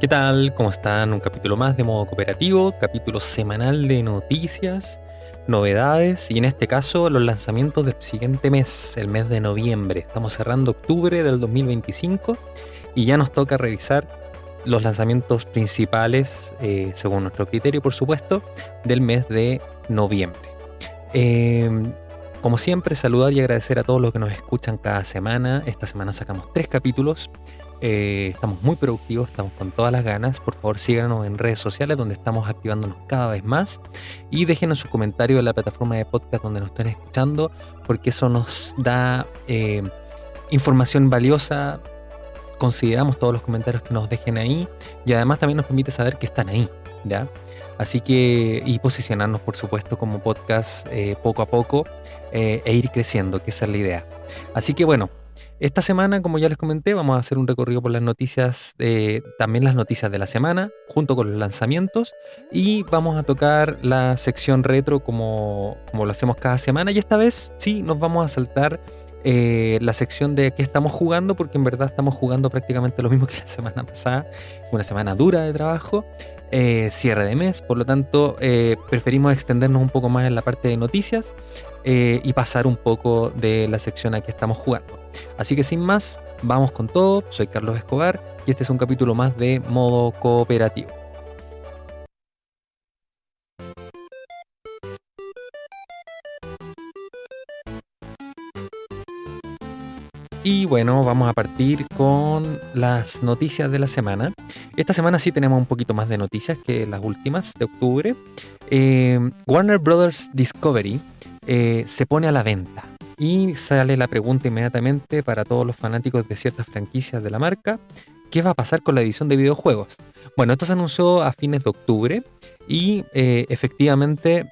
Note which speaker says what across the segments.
Speaker 1: ¿Qué tal? ¿Cómo están? Un capítulo más de modo cooperativo, capítulo semanal de noticias, novedades y en este caso los lanzamientos del siguiente mes, el mes de noviembre. Estamos cerrando octubre del 2025 y ya nos toca revisar los lanzamientos principales, según nuestro criterio por supuesto, del mes de noviembre. Como siempre, saludar y agradecer a todos los que nos escuchan cada semana. Esta semana sacamos 3 capítulos. Estamos muy productivos, estamos con todas las ganas. Por favor, síganos en redes sociales donde estamos activándonos cada vez más. Y déjenos sus comentarios en la plataforma de podcast donde nos estén escuchando, porque eso nos da información valiosa. Consideramos todos los comentarios que nos dejen ahí y además también nos permite saber que están ahí, ¿ya? Así que, y posicionarnos por supuesto como podcast poco a poco e ir creciendo, que esa es la idea. Así que bueno, esta semana, como ya les comenté, vamos a hacer un recorrido por las noticias, también las noticias de la semana, junto con los lanzamientos, y vamos a tocar la sección retro como lo hacemos cada semana, y esta vez sí nos vamos a saltar la sección de qué estamos jugando, porque en verdad estamos jugando prácticamente lo mismo que la semana pasada, una semana dura de trabajo, cierre de mes, por lo tanto preferimos extendernos un poco más en la parte de noticias y pasar un poco de la sección a que estamos jugando. Así que sin más, vamos con todo. Soy Carlos Escobar y este es un capítulo más de modo cooperativo. Y bueno, vamos a partir con las noticias de la semana. Esta semana sí tenemos un poquito más de noticias que las últimas de octubre. Warner Bros. Discovery se pone a la venta y sale la pregunta inmediatamente para todos los fanáticos de ciertas franquicias de la marca: ¿qué va a pasar con la división de videojuegos? Bueno, esto se anunció a fines de octubre y efectivamente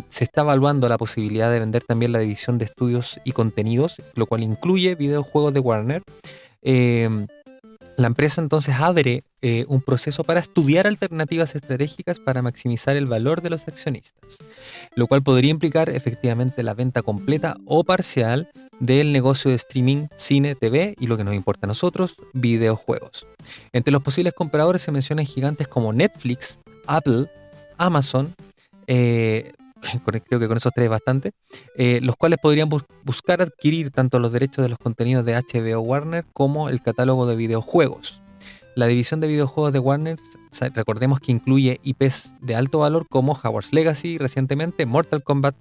Speaker 1: se está evaluando la posibilidad de vender también la división de estudios y contenidos, lo cual incluye videojuegos de Warner. La empresa entonces abre un proceso para estudiar alternativas estratégicas para maximizar el valor de los accionistas, lo cual podría implicar efectivamente la venta completa o parcial del negocio de streaming, cine, TV y lo que nos importa a nosotros, videojuegos. Entre los posibles compradores se mencionan gigantes como Netflix, Apple, Amazon, creo que con esos 3 es bastante, los cuales podrían buscar adquirir tanto los derechos de los contenidos de HBO Warner como el catálogo de videojuegos. La división de videojuegos de Warner, recordemos que incluye IPs de alto valor como Hogwarts Legacy recientemente, Mortal Kombat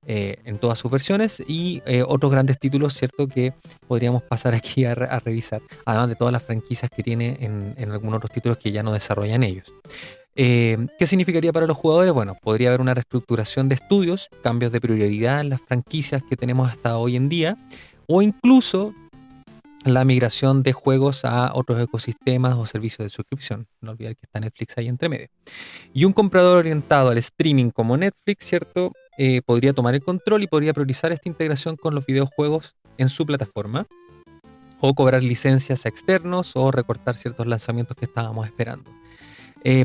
Speaker 1: en todas sus versiones y otros grandes títulos, ¿cierto?, que podríamos pasar aquí a revisar, además de todas las franquicias que tiene en algunos otros títulos que ya no desarrollan ellos. ¿Qué significaría para los jugadores? Bueno, podría haber una reestructuración de estudios, cambios de prioridad en las franquicias que tenemos hasta hoy en día, o incluso la migración de juegos a otros ecosistemas o servicios de suscripción. No olvidar que está Netflix ahí entre medio. Y un comprador orientado al streaming como Netflix, ¿cierto?, podría tomar el control y podría priorizar esta integración con los videojuegos en su plataforma, o cobrar licencias a externos o recortar ciertos lanzamientos que estábamos esperando.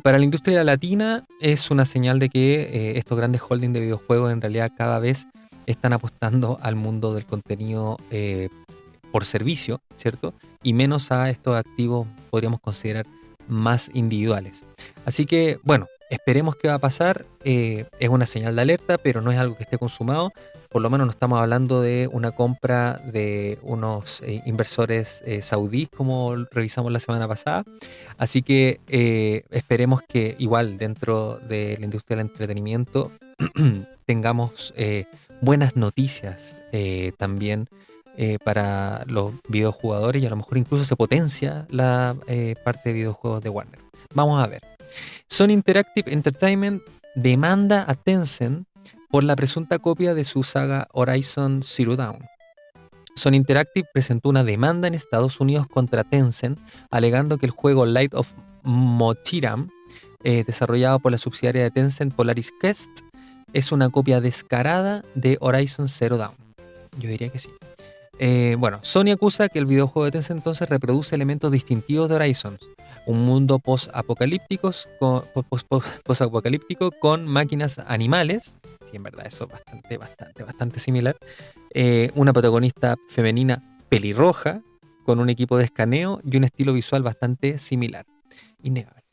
Speaker 1: Para la industria latina es una señal de que estos grandes holdings de videojuegos en realidad cada vez están apostando al mundo del contenido por servicio, ¿cierto? Y menos a estos activos, podríamos considerar, más individuales. Así que, bueno, esperemos qué va a pasar. Es una señal de alerta, pero no es algo que esté consumado. Por lo menos no estamos hablando de una compra de unos inversores saudíes como revisamos la semana pasada. Así que esperemos que igual dentro de la industria del entretenimiento tengamos buenas noticias también para los videojugadores y a lo mejor incluso se potencia la parte de videojuegos de Warner. Vamos a ver. Sony Interactive Entertainment demanda a Tencent por la presunta copia de su saga Horizon Zero Dawn. Sony Interactive presentó una demanda en Estados Unidos contra Tencent, alegando que el juego Light of Mochiram, desarrollado por la subsidiaria de Tencent Polaris Quest, es una copia descarada de Horizon Zero Dawn. Yo diría que sí. Bueno, Sony acusa que el videojuego de Tencent entonces reproduce elementos distintivos de Horizon, un mundo post-apocalíptico con máquinas animales. Sí, en verdad eso es bastante similar. Una protagonista femenina pelirroja con un equipo de escaneo y un estilo visual bastante similar. Innegable.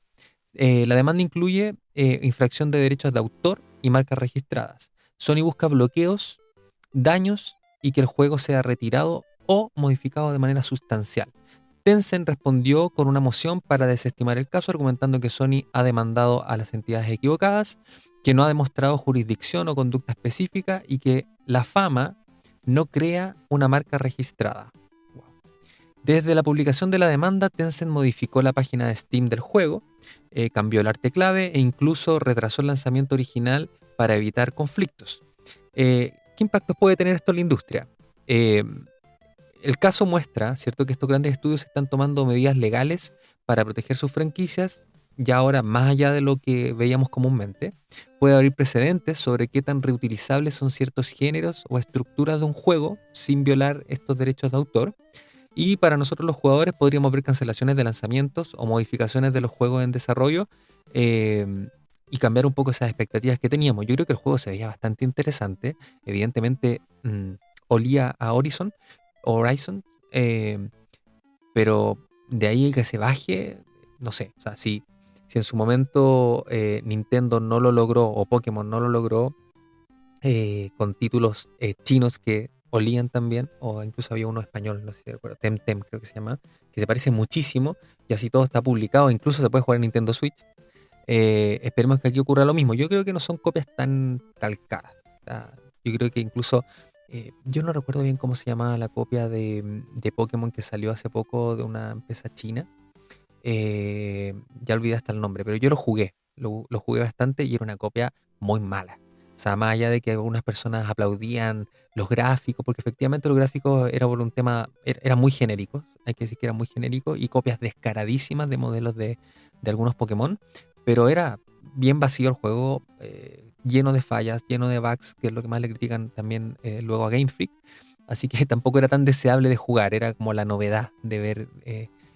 Speaker 1: La demanda incluye infracción de derechos de autor y marcas registradas. Sony busca bloqueos, daños y que el juego sea retirado o modificado de manera sustancial. Tencent respondió con una moción para desestimar el caso, argumentando que Sony ha demandado a las entidades equivocadas, que no ha demostrado jurisdicción o conducta específica y que la fama no crea una marca registrada. Wow. Desde la publicación de la demanda, Tencent modificó la página de Steam del juego, cambió el arte clave e incluso retrasó el lanzamiento original para evitar conflictos. ¿Qué impacto puede tener esto en la industria? El caso muestra, ¿cierto?, que estos grandes estudios están tomando medidas legales para proteger sus franquicias, y ahora, más allá de lo que veíamos comúnmente, puede abrir precedentes sobre qué tan reutilizables son ciertos géneros o estructuras de un juego sin violar estos derechos de autor. Y para nosotros los jugadores podríamos ver cancelaciones de lanzamientos o modificaciones de los juegos en desarrollo, eh, y cambiar un poco esas expectativas que teníamos. Yo creo que el juego se veía bastante interesante. Evidentemente, olía a Horizon, pero de ahí que se baje, no sé. O sea, si en su momento Nintendo no lo logró o Pokémon no lo logró con títulos chinos que olían también, o incluso había uno español, no sé si recuerdo, Temtem creo que se llama, que se parece muchísimo, y así todo está publicado, incluso se puede jugar en Nintendo Switch. Esperemos que aquí ocurra lo mismo. Yo creo que no son copias tan calcadas. O sea, yo creo que incluso, yo no recuerdo bien cómo se llamaba la copia de Pokémon que salió hace poco de una empresa china. Ya olvidé hasta el nombre, pero yo lo jugué bastante y era una copia muy mala. O sea, más allá de que algunas personas aplaudían los gráficos, porque efectivamente los gráficos era por un tema, eran muy genéricos, hay que decir que eran muy genéricos, y copias descaradísimas de modelos de algunos Pokémon, pero era bien vacío el juego, lleno de fallas, lleno de bugs, que es lo que más le critican también luego a Game Freak. Así que tampoco era tan deseable de jugar, era como la novedad de ver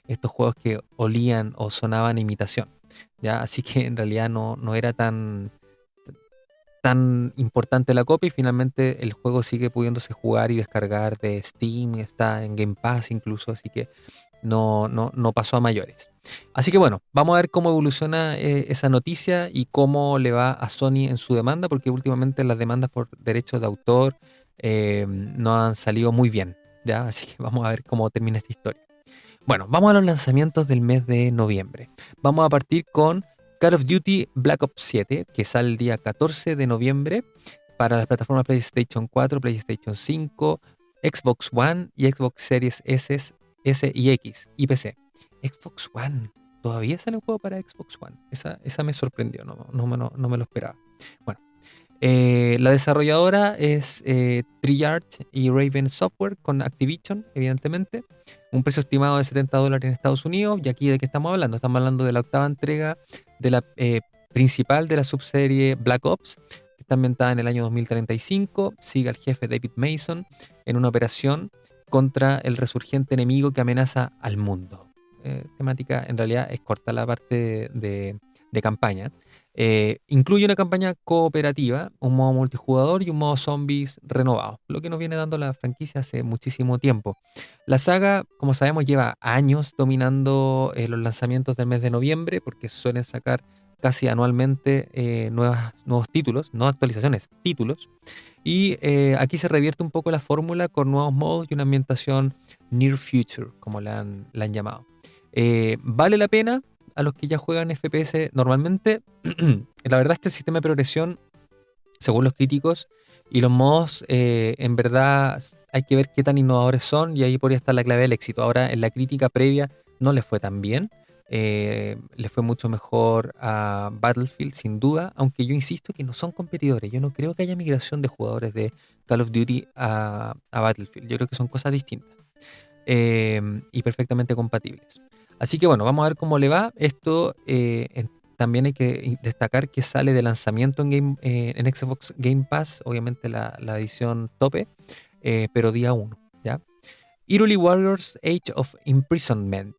Speaker 1: estos juegos que olían o sonaban a imitación, ¿ya? Así que en realidad no era tan importante la copia, y finalmente el juego sigue pudiéndose jugar y descargar de Steam, está en Game Pass incluso, así que no pasó a mayores. Así que bueno, vamos a ver cómo evoluciona esa noticia y cómo le va a Sony en su demanda, porque últimamente las demandas por derechos de autor no han salido muy bien, ¿ya? Así que vamos a ver cómo termina esta historia. Bueno, vamos a los lanzamientos del mes de noviembre. Vamos a partir con Call of Duty Black Ops 7, que sale el día 14 de noviembre para las plataformas PlayStation 4, PlayStation 5, Xbox One y Xbox Series S y X y PC. Xbox One, todavía sale un juego para Xbox One. Esa me sorprendió, no me lo esperaba. Bueno, la desarrolladora es Treyarch y Raven Software con Activision, evidentemente. Un precio estimado de $70 en Estados Unidos. ¿Y aquí de qué estamos hablando? Estamos hablando de la octava entrega de la principal de la subserie Black Ops, que está ambientada en el año 2035. Sigue al jefe David Mason en una operación contra el resurgente enemigo que amenaza al mundo. Temática, en realidad, es corta la parte de campaña. Incluye una campaña cooperativa, un modo multijugador y un modo zombies renovado, lo que nos viene dando la franquicia hace muchísimo tiempo. La saga, como sabemos, lleva años dominando los lanzamientos del mes de noviembre, porque suelen sacar casi anualmente nuevos títulos, no actualizaciones, títulos. Y aquí se revierte un poco la fórmula con nuevos modos y una ambientación near future, como la han llamado. ¿Vale la pena? A los que ya juegan FPS normalmente, la verdad es que el sistema de progresión, según los críticos y los modos, en verdad hay que ver qué tan innovadores son, y ahí podría estar la clave del éxito. Ahora, en la crítica previa no les fue tan bien, le fue mucho mejor a Battlefield, sin duda, aunque yo insisto que no son competidores. Yo no creo que haya migración de jugadores de Call of Duty a Battlefield. Yo creo que son cosas distintas y perfectamente compatibles. Así que bueno, vamos a ver cómo le va. Esto también hay que destacar que sale de lanzamiento en Xbox Game Pass, obviamente la edición tope, pero día 1, ¿ya? Hyrule Warriors Age of Imprisonment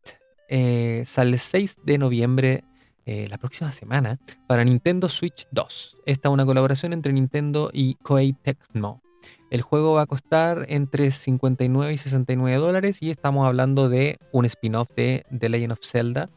Speaker 1: sale el 6 de noviembre, la próxima semana, para Nintendo Switch 2. Esta es una colaboración entre Nintendo y Koei Tecmo. El juego va a costar entre $59 y $69, y estamos hablando de un spin-off de The Legend of Zelda,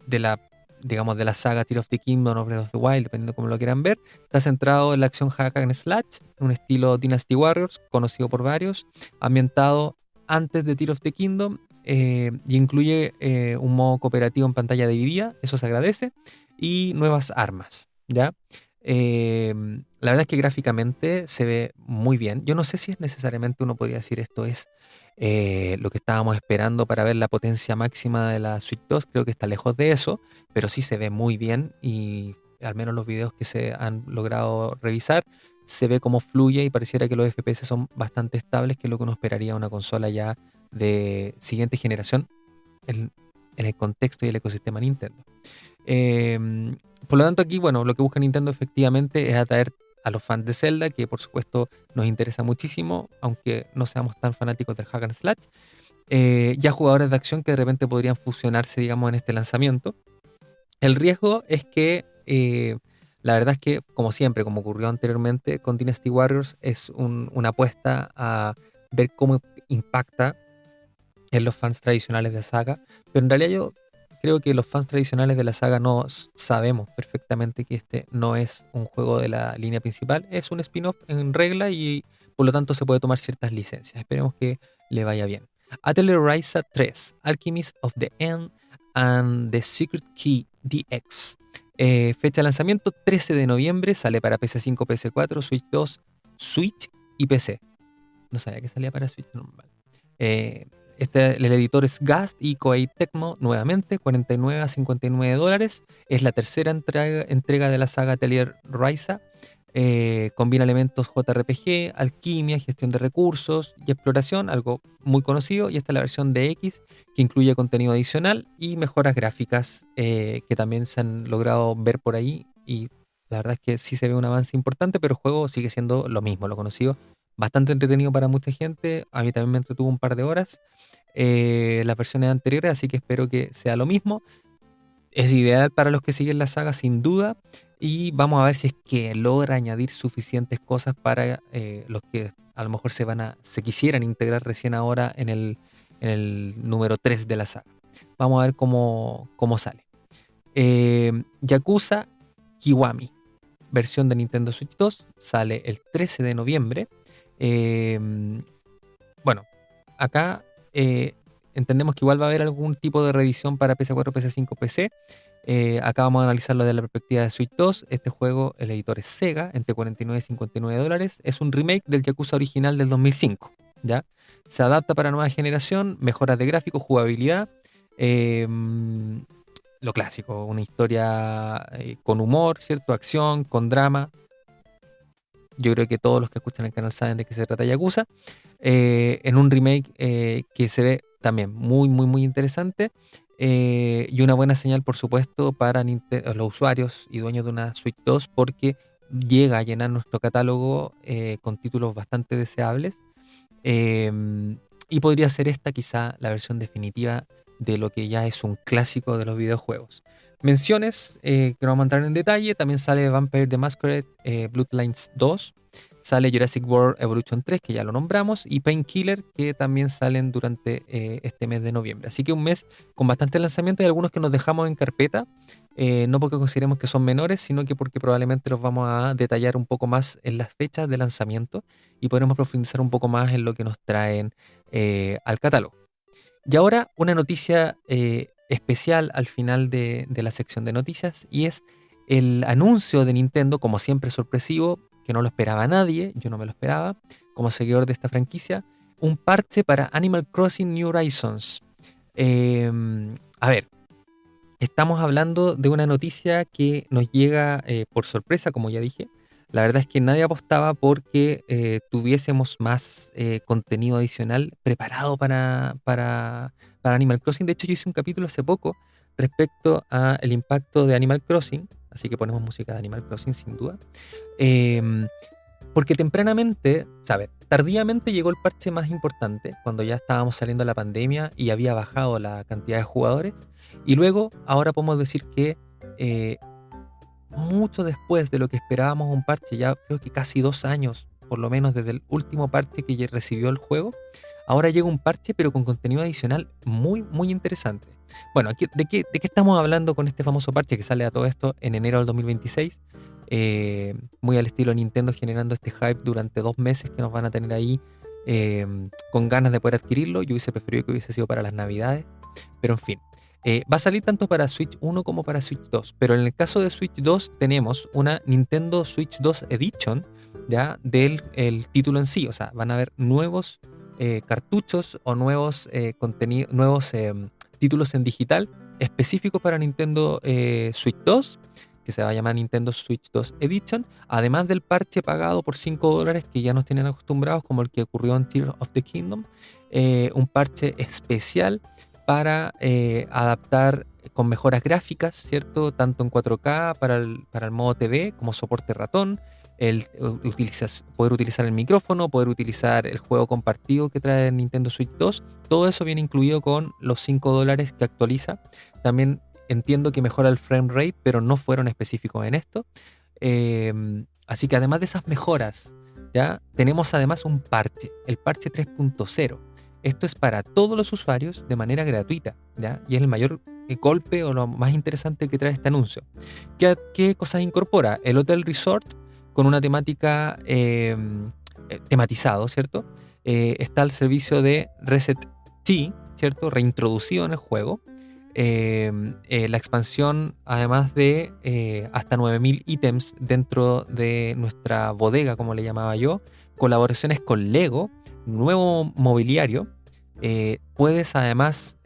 Speaker 1: de la, digamos, de la saga Tears of the Kingdom o Breath of the Wild, dependiendo de cómo lo quieran ver. Está centrado en la acción hack and slash, un estilo Dynasty Warriors, conocido por varios, ambientado antes de Tears of the Kingdom, y incluye un modo cooperativo en pantalla dividida, eso se agradece, y nuevas armas, ¿ya? La verdad es que gráficamente se ve muy bien. Yo no sé si es necesariamente, uno podría decir esto es lo que estábamos esperando para ver la potencia máxima de la Switch 2, creo que está lejos de eso, pero sí se ve muy bien y al menos los videos que se han logrado revisar, se ve cómo fluye y pareciera que los FPS son bastante estables, que es lo que uno esperaría de una consola ya de siguiente generación en, en el contexto y el ecosistema Nintendo. Eh, por lo tanto, aquí, bueno, lo que busca Nintendo efectivamente es atraer a los fans de Zelda, que por supuesto nos interesa muchísimo, aunque no seamos tan fanáticos del hack and slash, ya jugadores de acción que de repente podrían fusionarse, digamos, en este lanzamiento. El riesgo es que, la verdad es que, como siempre, como ocurrió anteriormente con Dynasty Warriors, es una apuesta a ver cómo impacta en los fans tradicionales de la saga, pero en realidad yo creo que los fans tradicionales de la saga no sabemos perfectamente que este no es un juego de la línea principal, es un spin-off en regla y por lo tanto se puede tomar ciertas licencias. Esperemos que le vaya bien. Atelier Ryza 3, Alchemist of the End and the Secret Key DX. Fecha de lanzamiento 13 de noviembre, sale para PC5, PC4, Switch 2, Switch y PC. No sabía que salía para Switch normal. El editor es Gast y Koei Tecmo, nuevamente, 49 a 59 dólares. Es la tercera entrega de la saga Atelier Ryza. Combina elementos JRPG, alquimia, gestión de recursos y exploración, algo muy conocido. Y esta es la versión de X, que incluye contenido adicional y mejoras gráficas que también se han logrado ver por ahí. Y la verdad es que sí se ve un avance importante, pero el juego sigue siendo lo mismo, lo conocido. Bastante entretenido para mucha gente. A mí también me entretuvo un par de horas las versiones anteriores, así que espero que sea lo mismo. Es ideal para los que siguen la saga sin duda y vamos a ver si es que logra añadir suficientes cosas para los que a lo mejor se quisieran integrar recién ahora en el número 3 de la saga. Vamos a ver cómo sale. Yakuza Kiwami, versión de Nintendo Switch 2, sale el 13 de noviembre. Bueno, acá entendemos que igual va a haber algún tipo de reedición para PS4, PS5, PC. Acá vamos a analizarlo desde la perspectiva de Switch 2. Este juego, el editor es Sega, entre 49 y 59 dólares. Es un remake del Yakuza original del 2005. ¿Ya? Se adapta para nueva generación, mejoras de gráficos, jugabilidad. Lo clásico, una historia con humor, ¿cierto? Acción, con drama. Yo creo que todos los que escuchan el canal saben de qué se trata Yakuza. En un remake que se ve también muy, muy, muy interesante. Y una buena señal, por supuesto, para los usuarios y dueños de una Switch 2, porque llega a llenar nuestro catálogo con títulos bastante deseables. Y podría ser esta quizá la versión definitiva de lo que ya es un clásico de los videojuegos. Menciones que no vamos a entrar en detalle. También sale Vampire the Masquerade Bloodlines 2. Sale Jurassic World Evolution 3, que ya lo nombramos, y Painkiller, que también salen durante este mes de noviembre. Así que un mes con bastantes lanzamientos y algunos que nos dejamos en carpeta, no porque consideremos que son menores, sino que porque probablemente los vamos a detallar un poco más en las fechas de lanzamiento y podremos profundizar un poco más en lo que nos traen al catálogo. Y ahora una noticia especial al final de la sección de noticias, y es el anuncio de Nintendo, como siempre sorpresivo, que no lo esperaba nadie, yo no me lo esperaba, como seguidor de esta franquicia, un parche para Animal Crossing New Horizons. A ver, estamos hablando de una noticia que nos llega por sorpresa, como ya dije. La verdad es que nadie apostaba porque tuviésemos más contenido adicional preparado para Animal Crossing. De hecho, yo hice un capítulo hace poco respecto al impacto de Animal Crossing, así que ponemos música de Animal Crossing sin duda. Porque tempranamente, ¿sabes? Tardíamente llegó el parche más importante, cuando ya estábamos saliendo de la pandemia y había bajado la cantidad de jugadores. Y luego, ahora podemos decir que mucho después de lo que esperábamos un parche, ya creo que casi 2 años, por lo menos desde el último parche que recibió el juego, ahora llega un parche pero con contenido adicional muy, muy interesante. Bueno, ¿de qué estamos hablando con este famoso parche que sale a todo esto en enero del 2026? Muy al estilo Nintendo, generando este hype durante 2 meses que nos van a tener ahí eh, con ganas de poder adquirirlo. Yo hubiese preferido que hubiese sido para las navidades, pero en fin. Va a salir tanto para Switch 1 como para Switch 2, pero en el caso de Switch 2 tenemos una Nintendo Switch 2 Edition, ya, del el título en sí. O sea, van a haber nuevos cartuchos o nuevos títulos en digital específicos para Nintendo Switch 2, que se va a llamar Nintendo Switch 2 Edition, además del parche pagado por $5 que ya nos tienen acostumbrados, como el que ocurrió en Tears of the Kingdom, un parche especial para adaptar con mejoras gráficas, ¿cierto? Tanto en 4K para el modo TV como soporte ratón, poder utilizar el micrófono, poder utilizar el juego compartido que trae Nintendo Switch 2. Todo eso viene incluido con los $5 que actualiza. También entiendo que mejora el frame rate, pero no fueron específicos en esto. Así que además de esas mejoras, ¿ya? Tenemos además un parche, el parche 3.0. Esto es para todos los usuarios de manera gratuita, ¿ya? Y es el mayor golpe o lo más interesante que trae este anuncio. ¿Qué cosas incorpora? El Hotel Resort con una temática tematizado, ¿cierto? Está el servicio de Reset T, ¿cierto? Reintroducido en el juego. La expansión, además de hasta 9000 ítems dentro de nuestra bodega, como le llamaba yo, colaboraciones con Lego, nuevo mobiliario. Puedes además,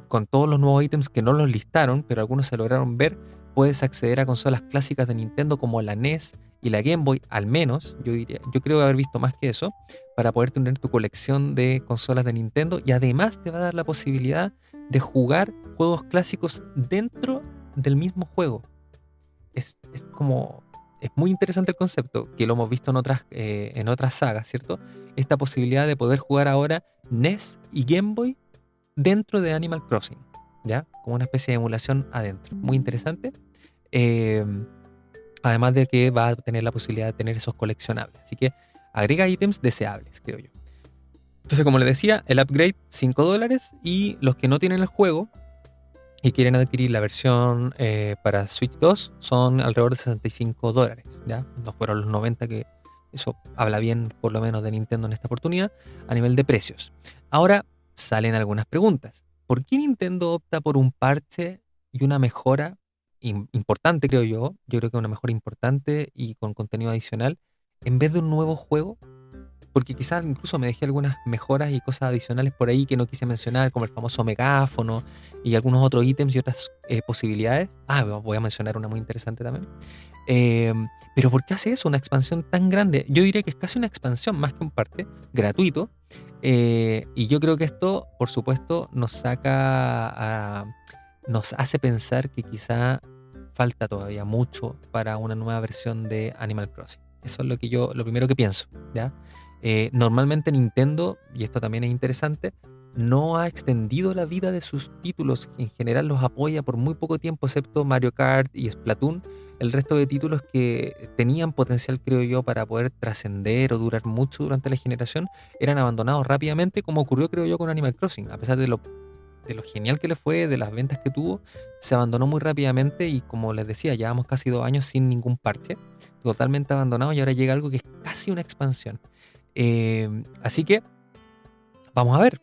Speaker 1: con todos los nuevos ítems que no los listaron, pero algunos se lograron ver, puedes acceder a consolas clásicas de Nintendo como la NES y la Game Boy, al menos, yo creo haber visto más que eso, para poder tener tu colección de consolas de Nintendo, y además te va a dar la posibilidad de jugar juegos clásicos dentro del mismo juego. Es muy interesante el concepto, que lo hemos visto en otras sagas, ¿cierto? Esta posibilidad de poder jugar ahora NES y Game Boy dentro de Animal Crossing, ¿ya? Como una especie de emulación adentro. Muy interesante. Eh, Además de que va a tener la posibilidad de tener esos coleccionables. Así que agrega ítems deseables, creo yo. Entonces, como les decía, el upgrade $5, y los que no tienen el juego y quieren adquirir la versión para Switch 2 son alrededor de $65, ¿ya? No fueron los 90, que eso habla bien por lo menos de Nintendo en esta oportunidad a nivel de precios. Ahora salen algunas preguntas. ¿Por qué Nintendo opta por un parche y una mejora importante, creo yo? Yo creo que una mejora importante y con contenido adicional en vez de un nuevo juego. Porque quizás incluso me dejé algunas mejoras y cosas adicionales por ahí que no quise mencionar, como el famoso megáfono y algunos otros ítems y otras posibilidades. Voy a mencionar una muy interesante también. Eh, pero ¿por qué hace eso? Una expansión tan grande. Yo diría que es casi una expansión más que un parche, gratuito. Y yo creo que esto, por supuesto, nos hace pensar que quizá falta todavía mucho para una nueva versión de Animal Crossing. Eso es lo primero que pienso, ¿ya? Normalmente Nintendo, y esto también es interesante, no ha extendido la vida de sus títulos. En general los apoya por muy poco tiempo, excepto Mario Kart y Splatoon. El resto de títulos que tenían potencial, creo yo, para poder trascender o durar mucho durante la generación, eran abandonados rápidamente, como ocurrió, creo yo, con Animal Crossing. A pesar de lo genial que le fue, de las ventas que tuvo, se abandonó muy rápidamente, y como les decía, llevamos casi 2 años sin ningún parche, totalmente abandonado, y ahora llega algo que es casi una expansión. Así que vamos a ver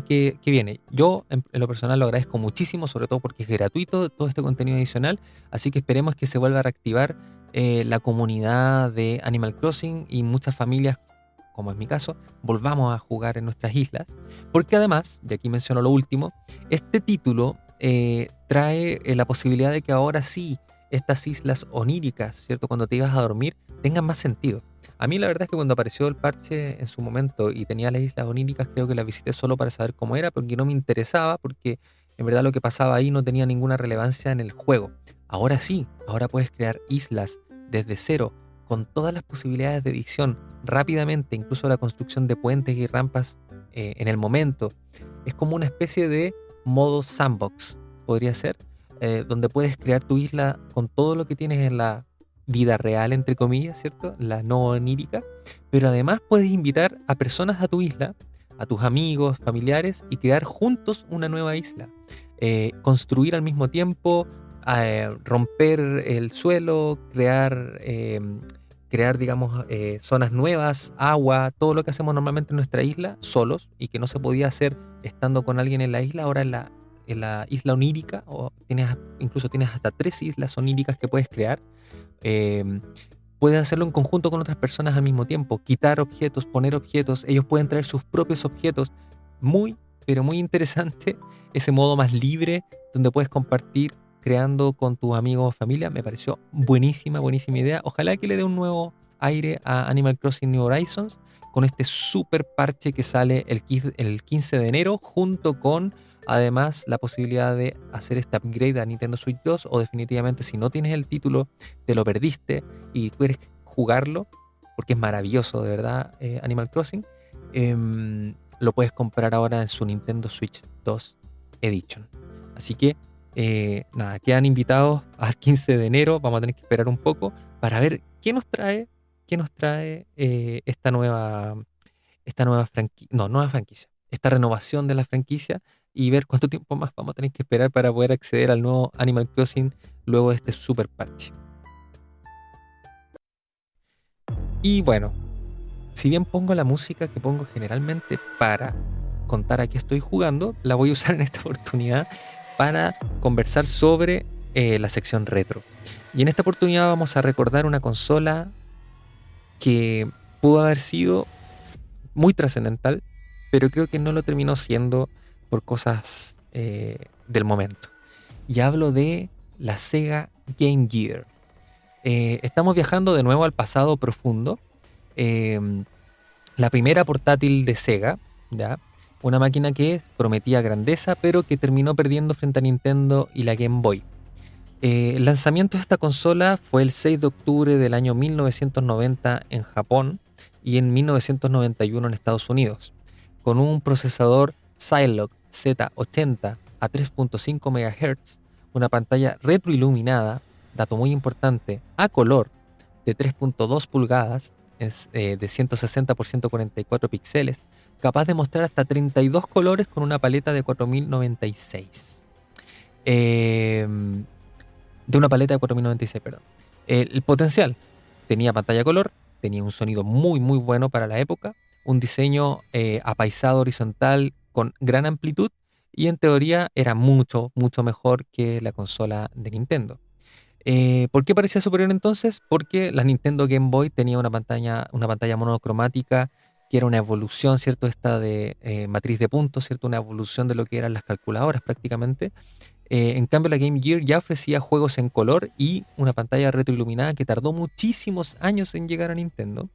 Speaker 1: qué viene. Yo en lo personal lo agradezco muchísimo, sobre todo porque es gratuito todo este contenido adicional, así que esperemos que se vuelva a reactivar la comunidad de Animal Crossing, y muchas familias, como en mi caso, volvamos a jugar en nuestras islas, porque además, y aquí menciono lo último, este título trae la posibilidad de que ahora sí estas islas oníricas, ¿cierto? Cuando te ibas a dormir, tengan más sentido. A mí la verdad es que cuando apareció el parche en su momento y tenía las islas oníricas, creo que las visité solo para saber cómo era, porque no me interesaba, porque en verdad lo que pasaba ahí no tenía ninguna relevancia en el juego. Ahora sí, ahora puedes crear islas desde cero, con todas las posibilidades de edición rápidamente, incluso la construcción de puentes y rampas en el momento. Es como una especie de modo sandbox, podría ser, donde puedes crear tu isla con todo lo que tienes en la vida real, entre comillas, ¿cierto? La no onírica, pero además puedes invitar a personas a tu isla, a tus amigos, familiares, y crear juntos una nueva isla. construir al mismo tiempo, romper el suelo, crear digamos, zonas nuevas, agua, todo lo que hacemos normalmente en nuestra isla, solos, y que no se podía hacer estando con alguien en la isla, ahora en la isla onírica, incluso tienes hasta 3 islas oníricas que puedes crear. eh, Puedes hacerlo en conjunto con otras personas al mismo tiempo, quitar objetos, poner objetos, ellos pueden traer sus propios objetos. Muy, pero muy interesante ese modo más libre donde puedes compartir creando con tus amigos o familia. Me pareció buenísima, buenísima idea. Ojalá que le dé un nuevo aire a Animal Crossing New Horizons con este super parche que sale el 15 de enero, junto con además la posibilidad de hacer este upgrade a Nintendo Switch 2, o definitivamente si no tienes el título, te lo perdiste y quieres jugarlo, porque es maravilloso, de verdad, Animal Crossing, lo puedes comprar ahora en su Nintendo Switch 2 Edition. Así que, nada, quedan invitados al 15 de enero. Vamos a tener que esperar un poco para ver qué nos trae esta nueva franquicia, no, nueva franquicia, esta renovación de la franquicia, y ver cuánto tiempo más vamos a tener que esperar para poder acceder al nuevo Animal Crossing luego de este super parche. Y bueno, si bien pongo la música que pongo generalmente para contar a qué estoy jugando, la voy a usar en esta oportunidad para conversar sobre la sección retro. Y en esta oportunidad vamos a recordar una consola que pudo haber sido muy trascendental, pero creo que no lo terminó siendo por cosas del momento. Y hablo de la Sega Game Gear. Estamos viajando de nuevo al pasado profundo. Eh, la primera portátil de Sega, ¿ya? Una máquina que prometía grandeza, pero que terminó perdiendo frente a Nintendo y la Game Boy. El lanzamiento de esta consola fue el 6 de octubre del año 1990 en Japón y en 1991 en Estados Unidos, con un procesador Zilog Z80 a 3.5 MHz, una pantalla retroiluminada, dato muy importante, a color de 3.2 pulgadas, de 160 por 144 píxeles, capaz de mostrar hasta 32 colores con una paleta de 4096. De una paleta de 4096, perdón. El potencial: tenía pantalla color, tenía un sonido muy muy bueno para la época, un diseño apaisado horizontal con gran amplitud, y en teoría era mucho mucho mejor que la consola de Nintendo. ¿Por qué parecía superior entonces? Porque la Nintendo Game Boy tenía una pantalla monocromática que era una evolución, ¿cierto? Esta de matriz de puntos, ¿cierto? Una evolución de lo que eran las calculadoras prácticamente. En cambio, la Game Gear ya ofrecía juegos en color y una pantalla retroiluminada que tardó muchísimos años en llegar a Nintendo,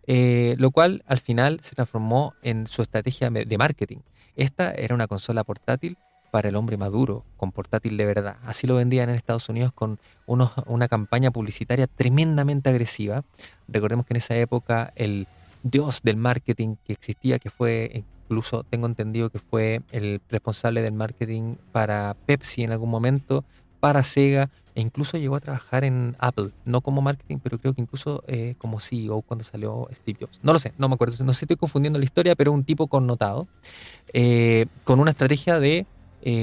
Speaker 1: lo cual al final se transformó en su estrategia de marketing. Esta era una consola portátil para el hombre maduro, con portátil de verdad. Así lo vendían en Estados Unidos con una campaña publicitaria tremendamente agresiva. Recordemos que en esa época el dios del marketing que existía, que fue, incluso tengo entendido que fue el responsable del marketing para Pepsi en algún momento, para Sega, e incluso llegó a trabajar en Apple, no como marketing, pero creo que incluso como CEO cuando salió Steve Jobs. No lo sé, no me acuerdo, no sé si estoy confundiendo la historia, pero un tipo connotado, con una estrategia de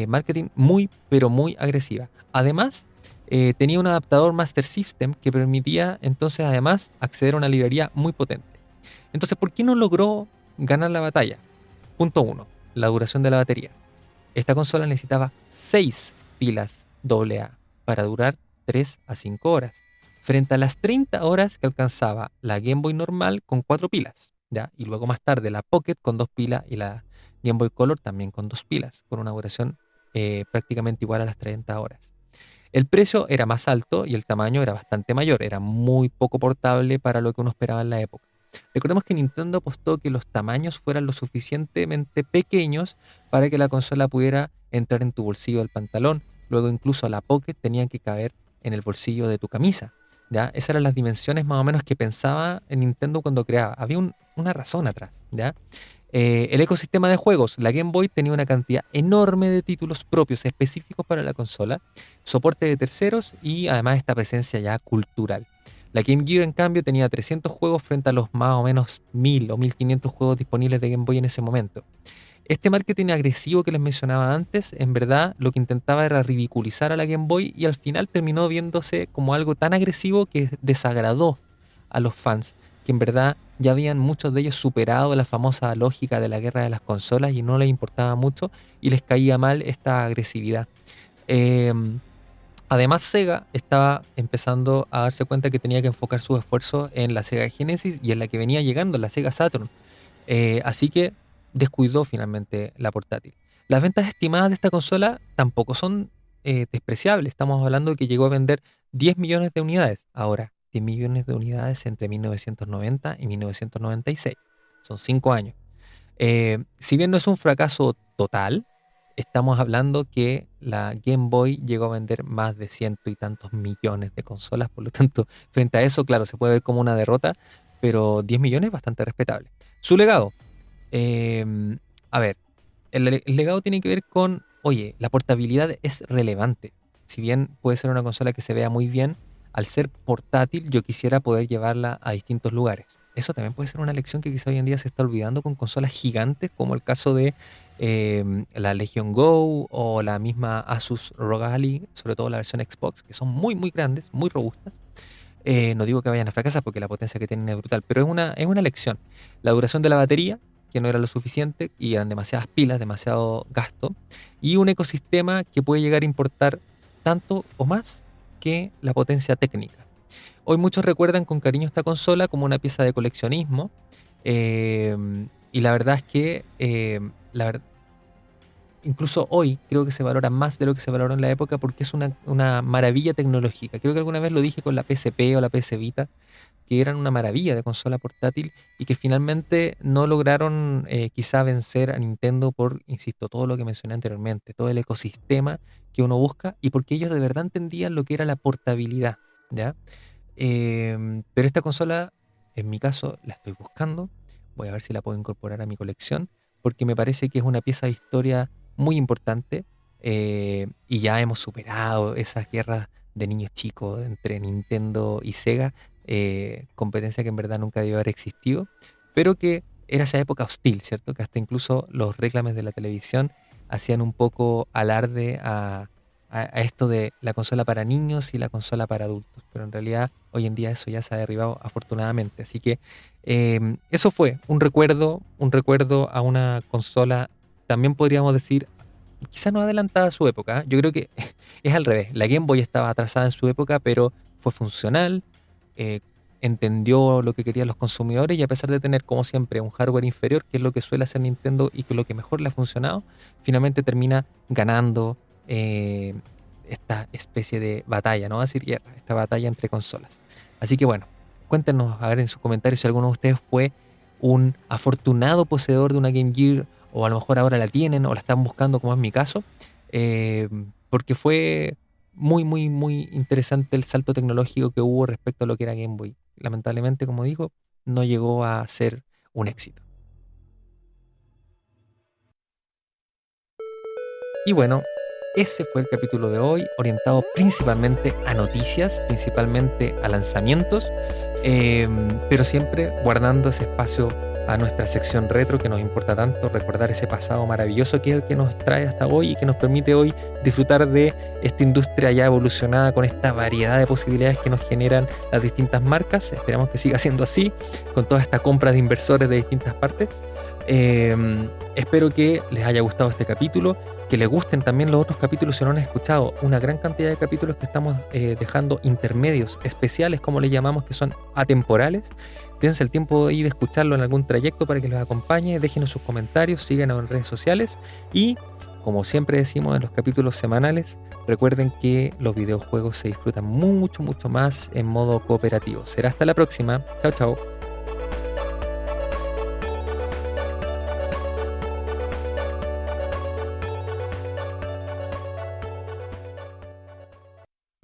Speaker 1: marketing muy, pero muy agresiva. Además, tenía un adaptador Master System que permitía entonces además acceder a una librería muy potente. Entonces, ¿por qué no logró ganar la batalla? Punto uno: la duración de la batería. Esta consola necesitaba 6 pilas AA para durar 3 a 5 horas, frente a las 30 horas que alcanzaba la Game Boy normal con 4 pilas, ¿ya? Y luego más tarde la Pocket con 2 pilas y la Game Boy Color también con 2 pilas, con una duración prácticamente igual a las 30 horas. El precio era más alto y el tamaño era bastante mayor, era muy poco portable para lo que uno esperaba en la época. Recordemos que Nintendo apostó que los tamaños fueran lo suficientemente pequeños para que la consola pudiera entrar en tu bolsillo del pantalón. Luego incluso la Pocket tenía que caber en el bolsillo de tu camisa, ¿ya? Esas eran las dimensiones más o menos que pensaba en Nintendo cuando creaba. Había una razón atrás, ¿ya? El ecosistema de juegos. La Game Boy tenía una cantidad enorme de títulos propios específicos para la consola, soporte de terceros y además esta presencia ya cultural. La Game Gear, en cambio, tenía 300 juegos frente a los más o menos 1000 o 1500 juegos disponibles de Game Boy en ese momento. Este marketing agresivo que les mencionaba antes, en verdad lo que intentaba era ridiculizar a la Game Boy y al final terminó viéndose como algo tan agresivo que desagradó a los fans, que en verdad ya habían muchos de ellos superado la famosa lógica de la guerra de las consolas y no les importaba mucho y les caía mal esta agresividad. Eh, Además, Sega estaba empezando a darse cuenta que tenía que enfocar sus esfuerzos en la Sega Genesis y en la que venía llegando, la Sega Saturn. Así que descuidó finalmente la portátil. Las ventas estimadas de esta consola tampoco son despreciables. Estamos hablando de que llegó a vender 10 millones de unidades. Ahora, 10 millones de unidades entre 1990 y 1996. Son 5 años. Si bien no es un fracaso total, estamos hablando que la Game Boy llegó a vender más de ciento y tantos millones de consolas. Por lo tanto, frente a eso, claro, se puede ver como una derrota, pero 10 millones es bastante respetable. Su legado. Eh, a ver, el legado tiene que ver con, oye, la portabilidad es relevante. Si bien puede ser una consola que se vea muy bien, al ser portátil yo quisiera poder llevarla a distintos lugares. Eso también puede ser una lección que quizá hoy en día se está olvidando con consolas gigantes, como el caso de la Legion Go o la misma Asus ROG Ally, sobre todo la versión Xbox, que son muy, muy grandes, muy robustas. No digo que vayan a fracasar porque la potencia que tienen es brutal, pero es una lección. La duración de la batería, que no era lo suficiente y eran demasiadas pilas, demasiado gasto, y un ecosistema que puede llegar a importar tanto o más que la potencia técnica. Hoy muchos recuerdan con cariño esta consola como una pieza de coleccionismo, eh, y la verdad es que incluso hoy creo que se valora más de lo que se valoró en la época porque es una maravilla tecnológica. Creo que alguna vez lo dije con la PSP o la PS Vita, que eran una maravilla de consola portátil y que finalmente no lograron quizá vencer a Nintendo por, insisto, todo lo que mencioné anteriormente, todo el ecosistema que uno busca y porque ellos de verdad entendían lo que era la portabilidad, ¿ya? Pero esta consola, en mi caso, la estoy buscando. Voy a ver si la puedo incorporar a mi colección, porque me parece que es una pieza de historia muy importante y ya hemos superado esas guerras de niños chicos entre Nintendo y Sega, competencia que en verdad nunca debió haber existido, pero que era esa época hostil, ¿cierto? Que hasta incluso los reclames de la televisión hacían un poco alarde a esto de la consola para niños y la consola para adultos, pero en realidad hoy en día eso ya se ha derribado afortunadamente, así que eso fue un recuerdo a una consola, también podríamos decir, quizás no adelantada a su época, ¿eh? Yo creo que es al revés, la Game Boy estaba atrasada en su época, pero fue funcional, eh, entendió lo que querían los consumidores y a pesar de tener, como siempre, un hardware inferior, que es lo que suele hacer Nintendo y que es lo que mejor le ha funcionado, finalmente termina ganando eh, esta especie de batalla, no voy a decir guerra, esta batalla entre consolas. Así que bueno, cuéntenos a ver en sus comentarios si alguno de ustedes fue un afortunado poseedor de una Game Gear o a lo mejor ahora la tienen o la están buscando como es mi caso, eh, porque fue muy, muy, muy interesante el salto tecnológico que hubo respecto a lo que era Game Boy. Lamentablemente, como dijo, no llegó a ser un éxito. Y bueno, ese fue el capítulo de hoy, orientado principalmente a noticias, principalmente a lanzamientos, pero siempre guardando ese espacio a nuestra sección retro que nos importa tanto, recordar ese pasado maravilloso que es el que nos trae hasta hoy y que nos permite hoy disfrutar de esta industria ya evolucionada con esta variedad de posibilidades que nos generan las distintas marcas. Esperamos que siga siendo así, con toda esta compra de inversores de distintas partes. Espero que les haya gustado este capítulo, que les gusten también los otros capítulos si no han escuchado. Una gran cantidad de capítulos que estamos dejando intermedios, especiales como le llamamos, que son atemporales. Dense el tiempo ahí de escucharlo en algún trayecto para que los acompañe. Déjenos sus comentarios, síganos en redes sociales y, como siempre decimos en los capítulos semanales, recuerden que los videojuegos se disfrutan mucho, mucho más en modo cooperativo. Será hasta la próxima. Chao, chao.